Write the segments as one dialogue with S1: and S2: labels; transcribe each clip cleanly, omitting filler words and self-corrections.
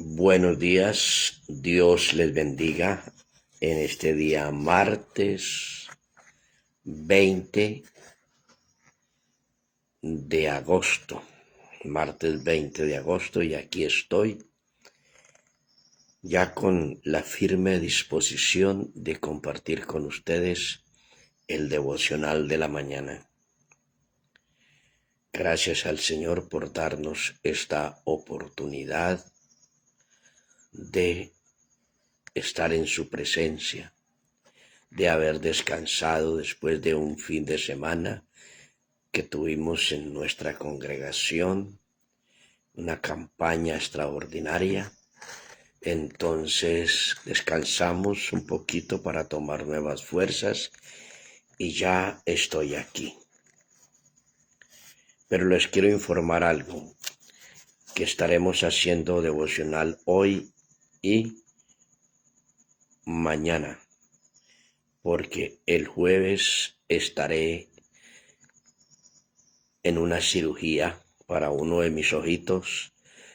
S1: Buenos días, Dios les bendiga en este día martes 20 de agosto, martes 20 de agosto, y aquí estoy ya con la firme disposición de compartir con ustedes el devocional de la mañana. Gracias al Señor por darnos esta oportunidad de estar en su presencia, de haber descansado después de un fin de semana que tuvimos en nuestra congregación, una campaña extraordinaria. Entonces descansamos un poquito para tomar nuevas fuerzas y ya estoy aquí. Pero les quiero informar algo, que estaremos haciendo devocional hoy y mañana, porque el jueves estaré en una cirugía para uno de mis ojitos,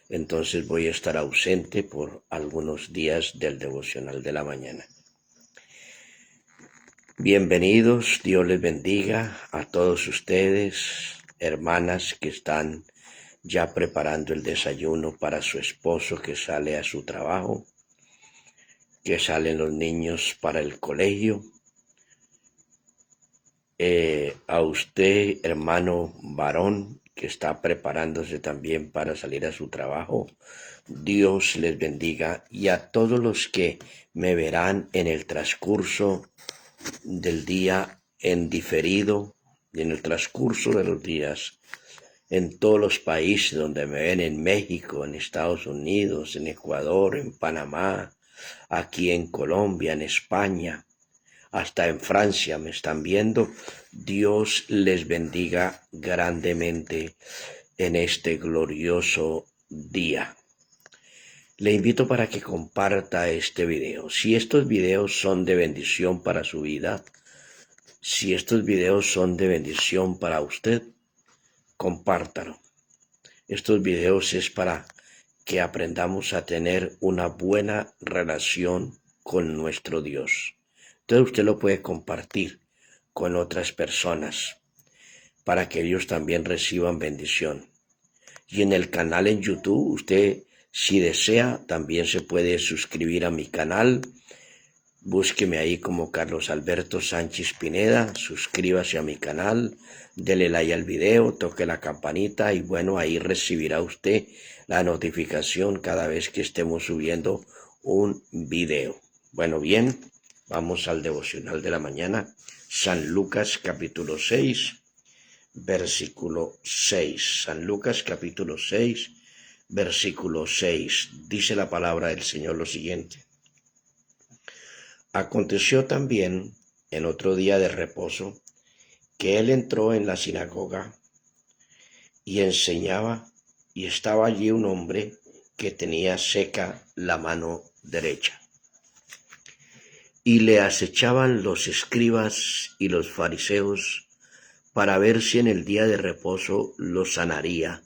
S1: entonces voy a estar ausente por algunos días del devocional de la mañana. Bienvenidos, Dios les bendiga a todos ustedes, hermanas que están ya preparando el desayuno para su esposo que sale a su trabajo, que salen los niños para el colegio. A usted, hermano varón, que está preparándose también para salir a su trabajo, Dios les bendiga, y a todos los que me verán en el transcurso del día en diferido, y en el transcurso de los días, en todos los países donde me ven, en México, en Estados Unidos, en Ecuador, en Panamá, aquí en Colombia, en España, hasta en Francia me están viendo. Dios les bendiga grandemente en este glorioso día. Le invito para que comparta este video. Si estos videos son de bendición para su vida, si estos videos son de bendición para usted, compártalo. Estos videos es para que aprendamos a tener una buena relación con nuestro Dios. Entonces usted lo puede compartir con otras personas para que ellos también reciban bendición. Y en el canal en YouTube, usted, si desea, también se puede suscribir a mi canal. Búsqueme ahí como Carlos Alberto Sánchez Pineda, suscríbase a mi canal, dele like al video, toque la campanita y bueno, ahí recibirá usted la notificación cada vez que estemos subiendo un video. Bueno, bien, vamos al devocional de la mañana. San Lucas capítulo 6, versículo 6. San Lucas capítulo 6, versículo 6. Dice la palabra del Señor lo siguiente. Aconteció también en otro día de reposo que él entró en la sinagoga y enseñaba, y estaba allí un hombre que tenía seca la mano derecha. Y le acechaban los escribas y los fariseos para ver si en el día de reposo lo sanaría,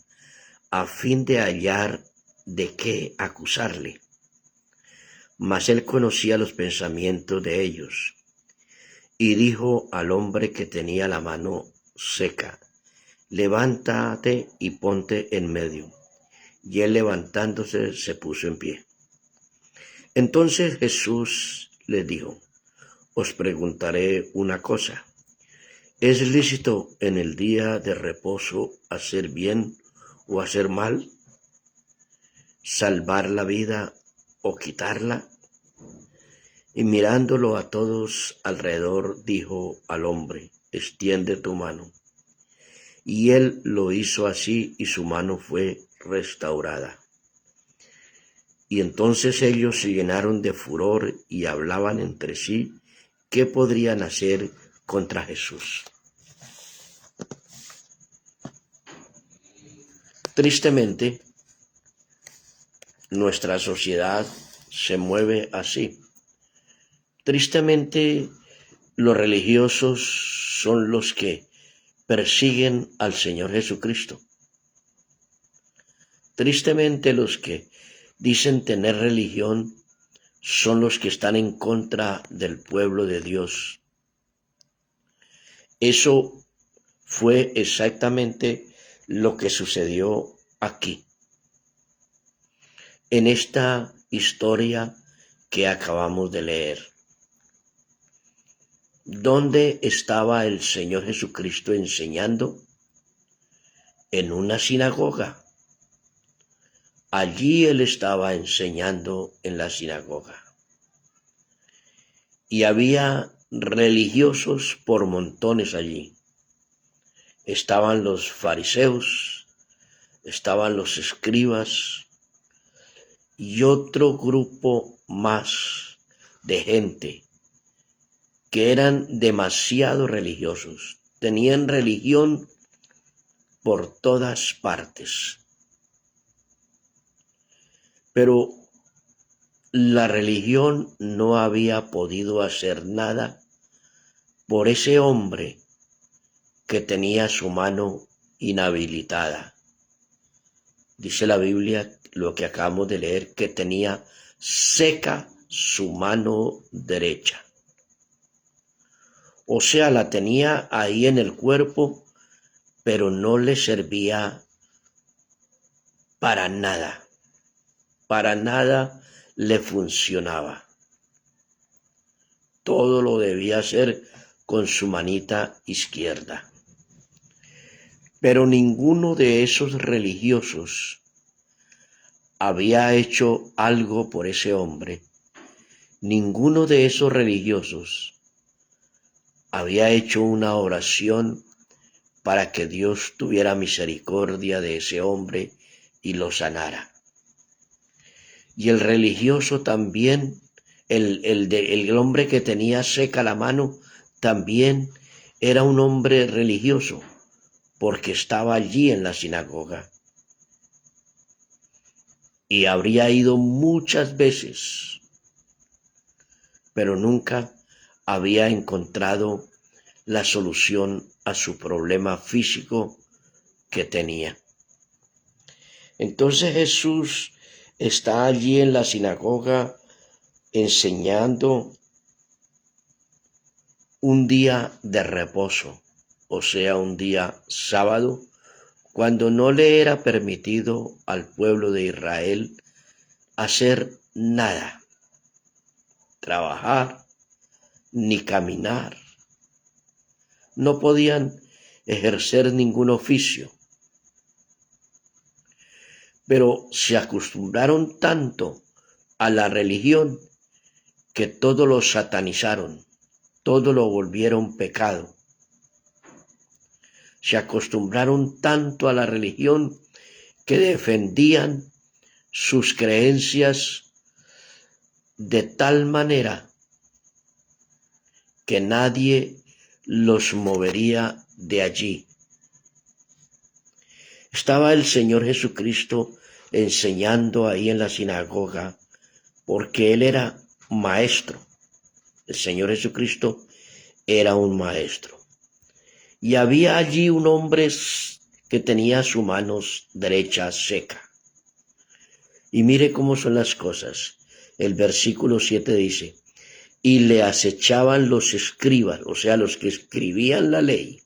S1: a fin de hallar de qué acusarle. Mas él conocía los pensamientos de ellos, y dijo al hombre que tenía la mano seca: levántate y ponte en medio. Y él levantándose se puso en pie. Entonces Jesús les dijo: os preguntaré una cosa. ¿Es lícito en el día de reposo hacer bien o hacer mal? ¿Salvar la vida o quitarla? Y mirándolo a todos alrededor, dijo al hombre: extiende tu mano. Y él lo hizo así, y su mano fue restaurada. Y entonces ellos se llenaron de furor y hablaban entre sí qué podrían hacer contra Jesús. Tristemente, nuestra sociedad se mueve así. Tristemente, los religiosos son los que persiguen al Señor Jesucristo. Tristemente, los que dicen tener religión son los que están en contra del pueblo de Dios. Eso fue exactamente lo que sucedió aquí, en esta historia que acabamos de leer. ¿Dónde estaba el Señor Jesucristo enseñando? En una sinagoga. Allí Él estaba enseñando en la sinagoga. Y había religiosos por montones allí. Estaban los fariseos, estaban los escribas y otro grupo más de gente que eran demasiado religiosos. Tenían religión por todas partes. Pero la religión no había podido hacer nada por ese hombre que tenía su mano inhabilitada. Dice la Biblia, lo que acabamos de leer, que tenía seca su mano derecha. O sea, la tenía ahí en el cuerpo, pero no le servía para nada. Para nada le funcionaba. Todo lo debía hacer con su manita izquierda. Pero ninguno de esos religiosos había hecho algo por ese hombre. Ninguno de esos religiosos había hecho una oración para que Dios tuviera misericordia de ese hombre y lo sanara. Y el religioso también, el hombre que tenía seca la mano, también era un hombre religioso, porque estaba allí en la sinagoga. Y habría ido muchas veces, pero nunca había encontrado la solución a su problema físico que tenía. Entonces Jesús está allí en la sinagoga enseñando un día de reposo, o sea, un día sábado, cuando no le era permitido al pueblo de Israel hacer nada, trabajar ni caminar. No podían ejercer ningún oficio, pero se acostumbraron tanto a la religión que todo lo satanizaron, todo lo volvieron pecado. Se acostumbraron tanto a la religión que defendían sus creencias de tal manera que nadie los movería de allí. Estaba el Señor Jesucristo enseñando ahí en la sinagoga porque Él era maestro. El Señor Jesucristo era un maestro. Y había allí un hombre que tenía su mano derecha seca. Y mire cómo son las cosas. El versículo 7 dice, y le acechaban los escribas, o sea, los que escribían la ley,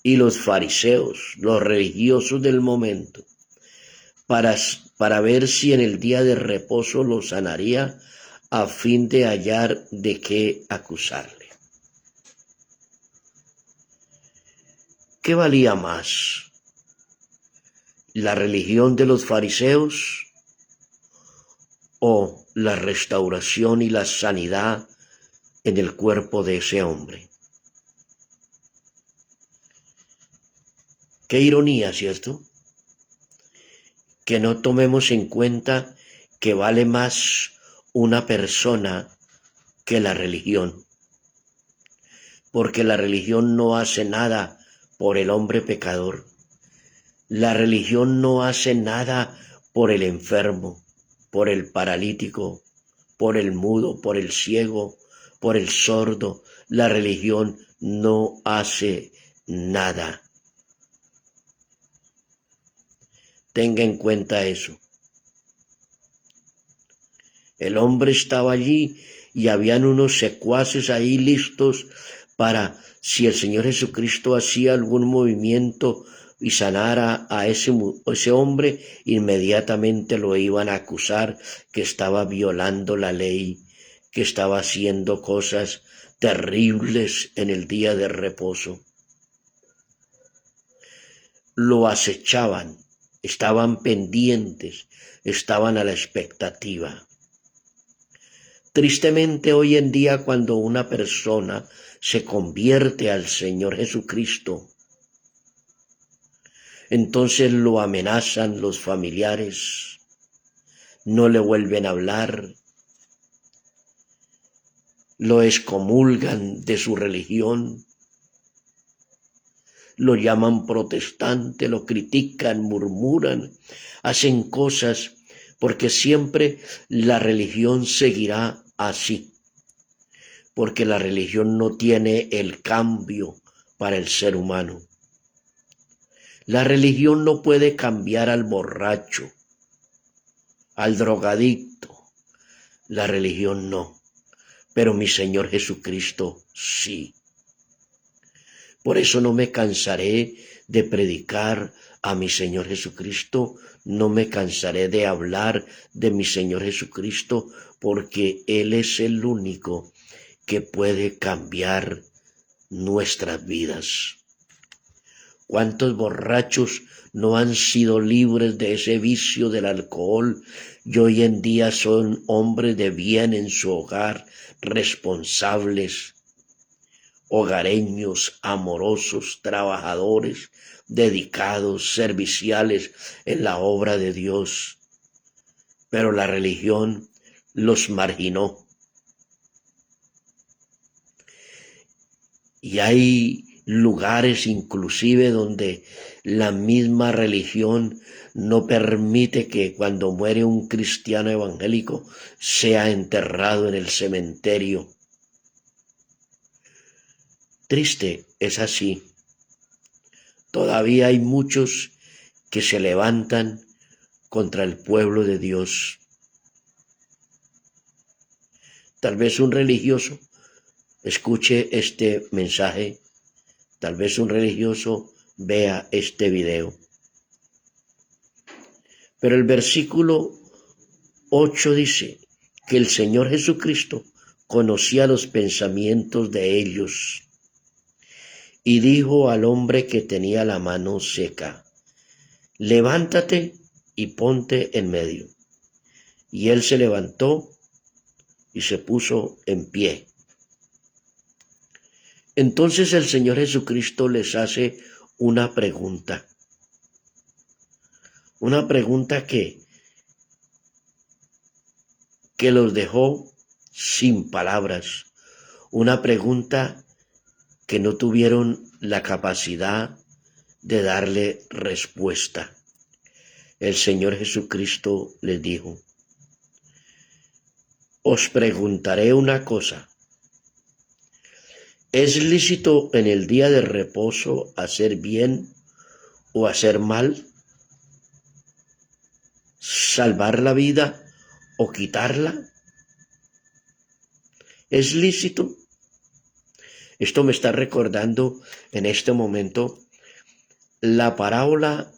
S1: y los fariseos, los religiosos del momento, para ver si en el día de reposo lo sanaría a fin de hallar de qué acusarle. ¿Qué valía más? ¿La religión de los fariseos o la restauración y la sanidad en el cuerpo de ese hombre? Qué ironía, ¿cierto? Que no tomemos en cuenta que vale más una persona que la religión, porque la religión no hace nada por el hombre pecador. La religión no hace nada por el enfermo, por el paralítico, por el mudo, por el ciego, por el sordo. La religión no hace nada. Tenga en cuenta eso. El hombre estaba allí y habían unos secuaces ahí listos para, si el Señor Jesucristo hacía algún movimiento y sanara a ese hombre, inmediatamente lo iban a acusar que estaba violando la ley, que estaba haciendo cosas terribles en el día de reposo. Lo acechaban, estaban pendientes, estaban a la expectativa. Tristemente hoy en día, cuando una persona se convierte al Señor Jesucristo, entonces lo amenazan los familiares, no le vuelven a hablar, lo excomulgan de su religión, lo llaman protestante, lo critican, murmuran, hacen cosas, porque siempre la religión seguirá así, porque la religión no tiene el cambio para el ser humano. La religión no puede cambiar al borracho, al drogadicto, la religión no, pero mi Señor Jesucristo sí. Por eso no me cansaré de predicar a mi Señor Jesucristo, no me cansaré de hablar de mi Señor Jesucristo, porque Él es el único que puede cambiar nuestras vidas. ¿Cuántos borrachos no han sido libres de ese vicio del alcohol y hoy en día son hombres de bien en su hogar, responsables, hogareños, amorosos, trabajadores, dedicados, serviciales en la obra de Dios? Pero la religión los marginó. Y hay lugares inclusive donde la misma religión no permite que cuando muere un cristiano evangélico sea enterrado en el cementerio. Triste, es así. Todavía hay muchos que se levantan contra el pueblo de Dios. Tal vez un religioso escuche este mensaje, tal vez un religioso vea este video. Pero el versículo 8 dice que el Señor Jesucristo conocía los pensamientos de ellos y dijo al hombre que tenía la mano seca: levántate y ponte en medio. Y él se levantó y se puso en pie. Entonces el Señor Jesucristo les hace una pregunta que los dejó sin palabras, una pregunta que no tuvieron la capacidad de darle respuesta. El Señor Jesucristo les dijo: os preguntaré una cosa. ¿Es lícito en el día de reposo hacer bien o hacer mal? ¿Salvar la vida o quitarla? ¿Es lícito? Esto me está recordando en este momento la parábola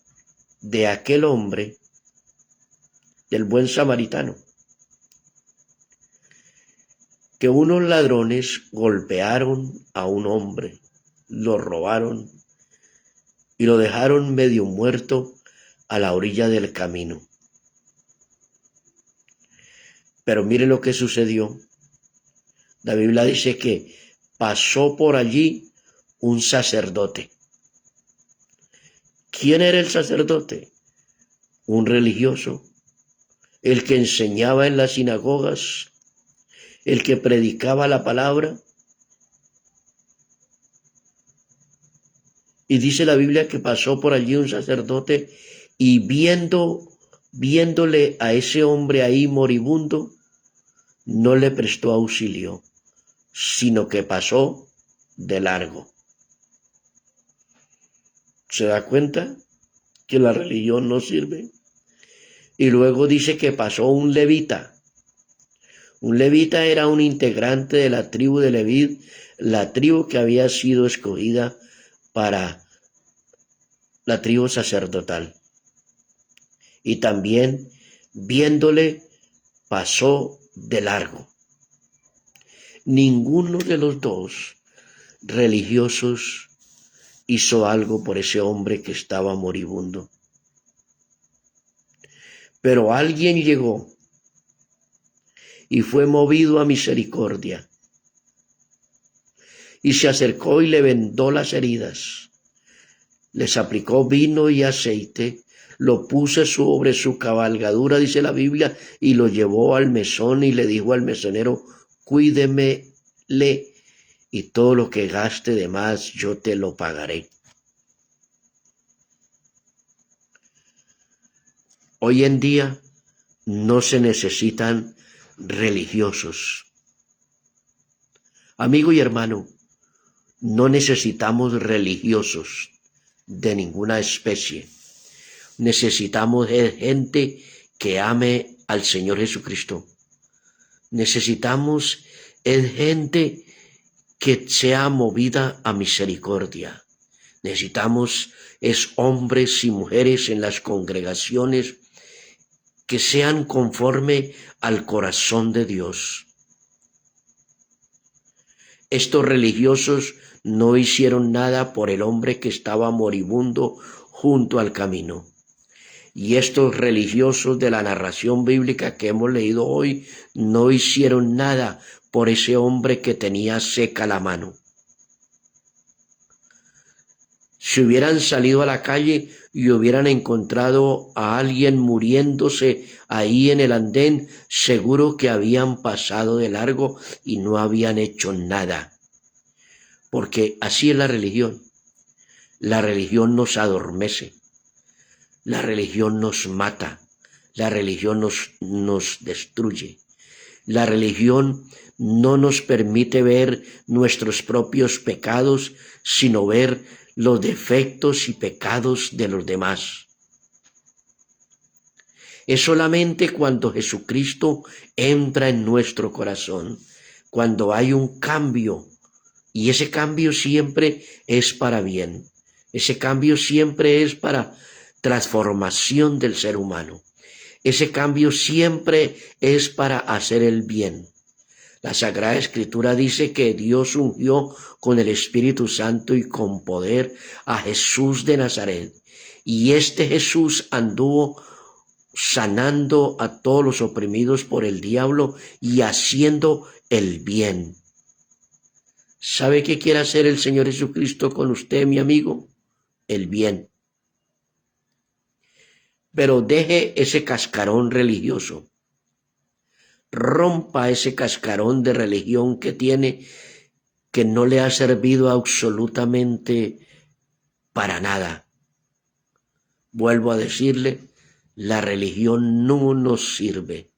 S1: de aquel hombre, del buen samaritano, que unos ladrones golpearon a un hombre, lo robaron y lo dejaron medio muerto a la orilla del camino. Pero mire lo que sucedió. La Biblia dice que pasó por allí un sacerdote. ¿Quién era el sacerdote? Un religioso, el que enseñaba en las sinagogas, el que predicaba la palabra. Y dice la Biblia que pasó por allí un sacerdote y viéndole a ese hombre ahí moribundo, no le prestó auxilio, sino que pasó de largo. ¿Se da cuenta que la religión no sirve? Y luego dice que pasó un levita. Un levita era un integrante de la tribu de Leví, la tribu que había sido escogida para la tribu sacerdotal. Y también, viéndole, pasó de largo. Ninguno de los dos religiosos hizo algo por ese hombre que estaba moribundo. Pero alguien llegó y fue movido a misericordia, y se acercó y le vendó las heridas, les aplicó vino y aceite, lo puso sobre su cabalgadura, dice la Biblia, y lo llevó al mesón y le dijo al mesonero: cuídemele, y todo lo que gaste de más yo te lo pagaré. Hoy en día no se necesitan religiosos. Amigo y hermano, no necesitamos religiosos de ninguna especie. Necesitamos gente que ame al Señor Jesucristo. Necesitamos gente que sea movida a misericordia. Necesitamos hombres y mujeres en las congregaciones que sean conforme al corazón de Dios. Estos religiosos no hicieron nada por el hombre que estaba moribundo junto al camino. Y estos religiosos de la narración bíblica que hemos leído hoy no hicieron nada por ese hombre que tenía seca la mano. Si hubieran salido a la calle y hubieran encontrado a alguien muriéndose ahí en el andén, seguro que habían pasado de largo y no habían hecho nada. Porque así es la religión. La religión nos adormece. La religión nos mata. La religión nos destruye. La religión no nos permite ver nuestros propios pecados, sino ver los defectos y pecados de los demás. Es solamente cuando Jesucristo entra en nuestro corazón, cuando hay un cambio, y ese cambio siempre es para bien. Ese cambio siempre es para transformación del ser humano. Ese cambio siempre es para hacer el bien. La Sagrada Escritura dice que Dios ungió con el Espíritu Santo y con poder a Jesús de Nazaret. Y este Jesús anduvo sanando a todos los oprimidos por el diablo y haciendo el bien. ¿Sabe qué quiere hacer el Señor Jesucristo con usted, mi amigo? El bien. Pero deje ese cascarón religioso. Rompa ese cascarón de religión que tiene, que no le ha servido absolutamente para nada. Vuelvo a decirle, la religión no nos sirve.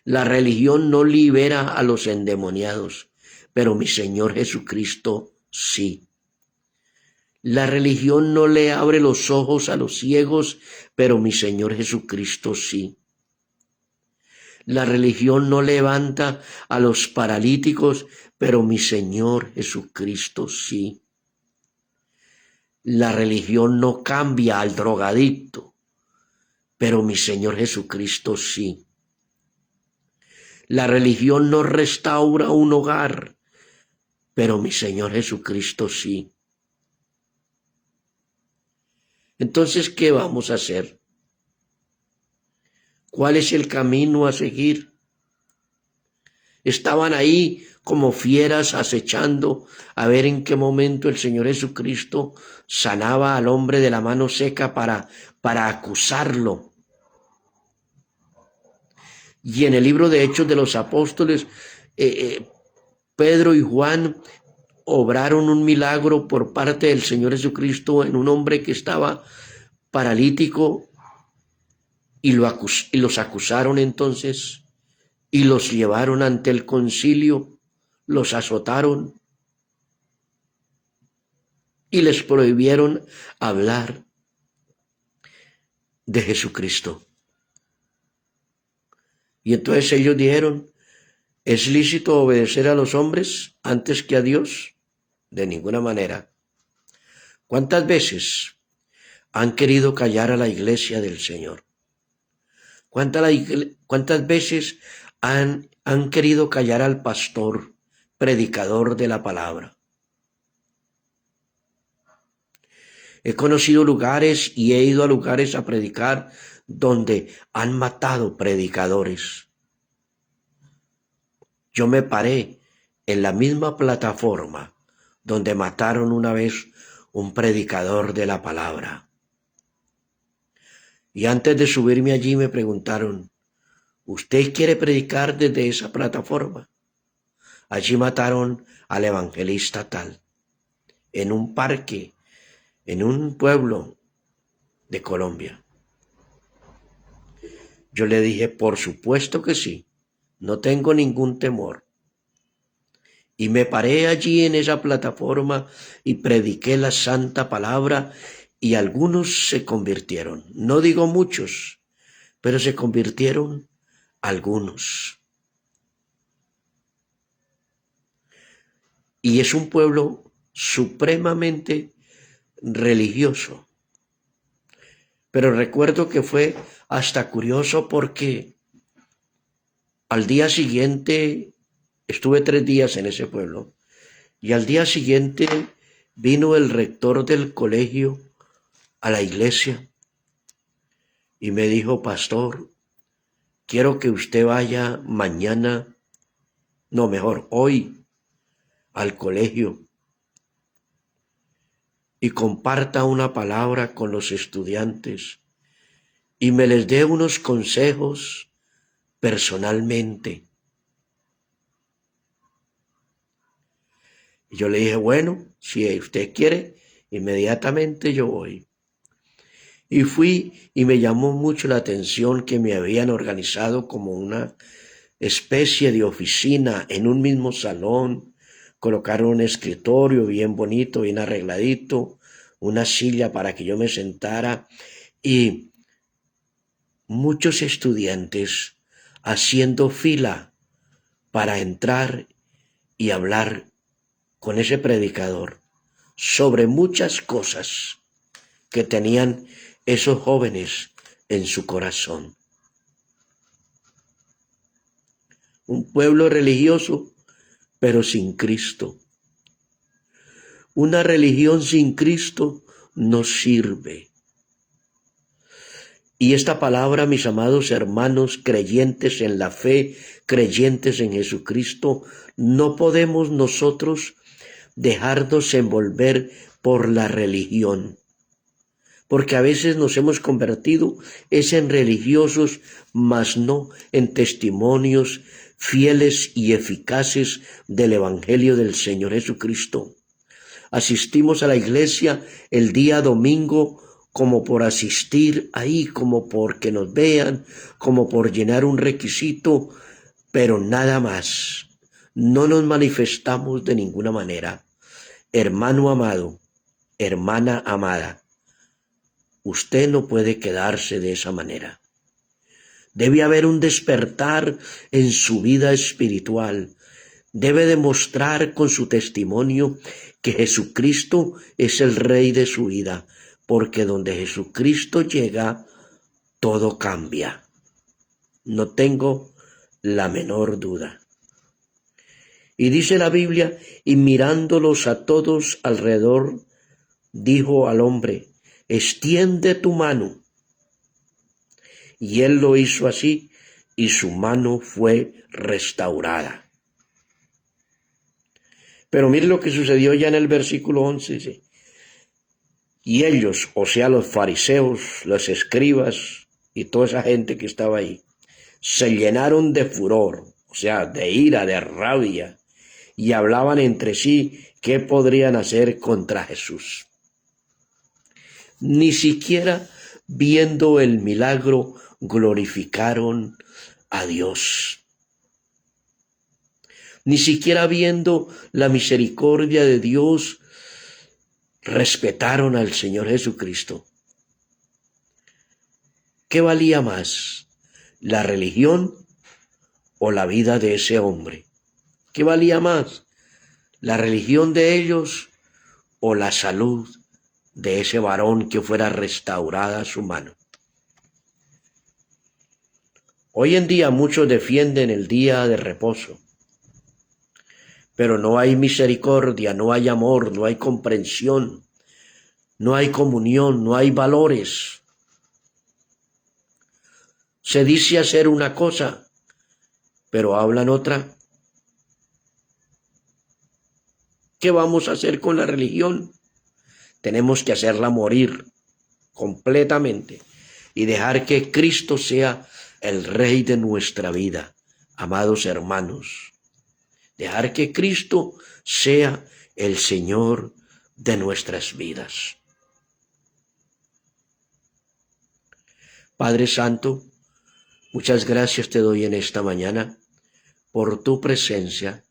S1: La religión no libera a los endemoniados, pero mi Señor Jesucristo sí. La religión no le abre los ojos a los ciegos, pero mi Señor Jesucristo sí. La religión no levanta a los paralíticos, pero mi Señor Jesucristo sí. La religión no cambia al drogadicto, pero mi Señor Jesucristo sí. La religión no restaura un hogar, pero mi Señor Jesucristo sí. Entonces, ¿qué vamos a hacer? ¿Cuál es el camino a seguir? Estaban ahí como fieras acechando a ver en qué momento el Señor Jesucristo sanaba al hombre de la mano seca para acusarlo. Y en el libro de Hechos de los Apóstoles, Pedro y Juan obraron un milagro por parte del Señor Jesucristo en un hombre que estaba paralítico y los acusaron entonces y los llevaron ante el concilio, los azotaron y les prohibieron hablar de Jesucristo. Y entonces ellos dijeron, ¿es lícito obedecer a los hombres antes que a Dios? De ninguna manera. ¿Cuántas veces han querido callar a la iglesia del Señor? ¿Cuántas veces han querido callar al pastor, predicador de la palabra? He conocido lugares y he ido a lugares a predicar donde han matado predicadores. Yo me paré en la misma plataforma donde mataron una vez un predicador de la palabra. Y antes de subirme allí me preguntaron, ¿usted quiere predicar desde esa plataforma? Allí mataron al evangelista tal, en un parque, en un pueblo de Colombia. Yo le dije, por supuesto que sí, no tengo ningún temor. Y me paré allí en esa plataforma y prediqué la santa palabra y algunos se convirtieron. No digo muchos, pero se convirtieron algunos. Y es un pueblo supremamente religioso. Pero recuerdo que fue hasta curioso porque al día siguiente, estuve 3 días en ese pueblo, y al día siguiente vino el rector del colegio a la iglesia y me dijo, pastor, quiero que usted vaya mañana, no mejor, hoy, al colegio y comparta una palabra con los estudiantes y me les dé unos consejos personalmente. Y yo le dije, bueno, si usted quiere, inmediatamente yo voy. Y fui y me llamó mucho la atención que me habían organizado como una especie de oficina en un mismo salón. Colocaron un escritorio bien bonito, bien arregladito, una silla para que yo me sentara y muchos estudiantes haciendo fila para entrar y hablar con ese predicador sobre muchas cosas que tenían esos jóvenes en su corazón. Un pueblo religioso, pero sin Cristo. Una religión sin Cristo no sirve. Y esta palabra, mis amados hermanos, creyentes en la fe, creyentes en Jesucristo, no podemos nosotros dejarnos envolver por la religión. Porque a veces nos hemos convertido en religiosos, mas no en testimonios fieles y eficaces del Evangelio del Señor Jesucristo. Asistimos a la iglesia el día domingo como por asistir ahí, como porque nos vean, como por llenar un requisito, pero nada más. No nos manifestamos de ninguna manera. Hermano amado, hermana amada, usted no puede quedarse de esa manera. Debe haber un despertar en su vida espiritual. Debe demostrar con su testimonio que Jesucristo es el Rey de su vida, porque donde Jesucristo llega, todo cambia. No tengo la menor duda. Y dice la Biblia, y mirándolos a todos alrededor, dijo al hombre, extiende tu mano. Y él lo hizo así, y su mano fue restaurada. Pero mire lo que sucedió ya en el versículo 11, dice, y ellos, o sea, los fariseos, los escribas y toda esa gente que estaba ahí, se llenaron de furor, o sea, de ira, de rabia, y hablaban entre sí qué podrían hacer contra Jesús. Ni siquiera viendo el milagro glorificaron a Dios. Ni siquiera viendo la misericordia de Dios respetaron al Señor Jesucristo. ¿Qué valía más? ¿La religión o la vida de ese hombre? ¿Qué valía más? ¿La religión de ellos o la salud de ese varón que fuera restaurada a su mano? Hoy en día muchos defienden el día de reposo, pero no hay misericordia, no hay amor, no hay comprensión, no hay comunión, no hay valores. Se dice hacer una cosa, pero hablan otra. ¿Qué vamos a hacer con la religión? Tenemos que hacerla morir completamente y dejar que Cristo sea el Rey de nuestra vida, amados hermanos. Dejar que Cristo sea el Señor de nuestras vidas. Padre Santo, muchas gracias te doy en esta mañana por tu presencia,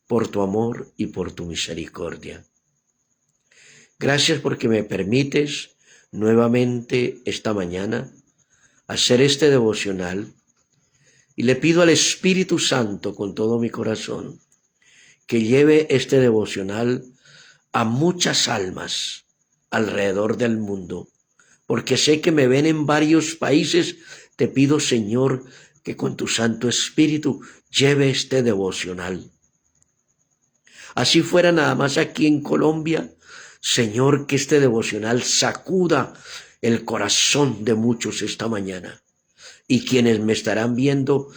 S1: por tu amor y por tu misericordia. Gracias porque me permites nuevamente esta mañana hacer este devocional y le pido al Espíritu Santo con todo mi corazón que lleve este devocional a muchas almas alrededor del mundo, porque sé que me ven en varios países. Te pido, Señor, que con tu Santo Espíritu lleve este devocional. Así fuera nada más aquí en Colombia, Señor, que este devocional sacuda el corazón de muchos esta mañana. Y quienes me estarán viendo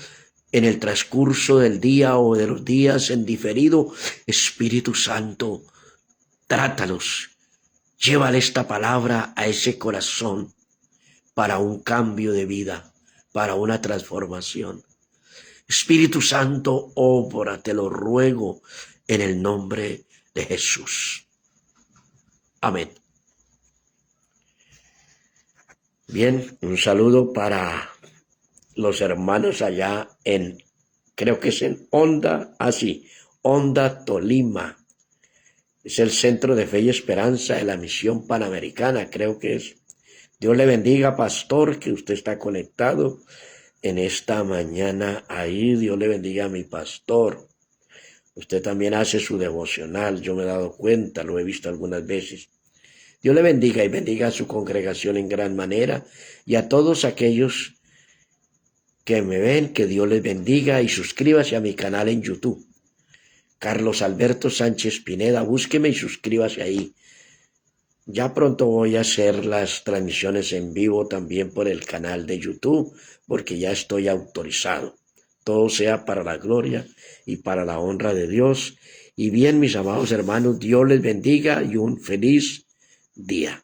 S1: en el transcurso del día o de los días en diferido, Espíritu Santo, trátalos, llévale esta palabra a ese corazón para un cambio de vida, para una transformación. Espíritu Santo, obra, te lo ruego en el nombre de Jesús. Amén. Bien, un saludo para los hermanos allá creo que es en Honda, Tolima. Es el Centro de Fe y Esperanza de la Misión Panamericana, creo que es. Dios le bendiga, pastor, que usted está conectado en esta mañana ahí. Dios le bendiga a mi pastor. Usted también hace su devocional, yo me he dado cuenta, lo he visto algunas veces. Dios le bendiga y bendiga a su congregación en gran manera y a todos aquellos que me ven, que Dios les bendiga y suscríbase a mi canal en YouTube. Carlos Alberto Sánchez Pineda, búsqueme y suscríbase ahí. Ya pronto voy a hacer las transmisiones en vivo también por el canal de YouTube, porque ya estoy autorizado. Todo sea para la gloria y para la honra de Dios. Y bien, mis amados hermanos, Dios les bendiga y un feliz día.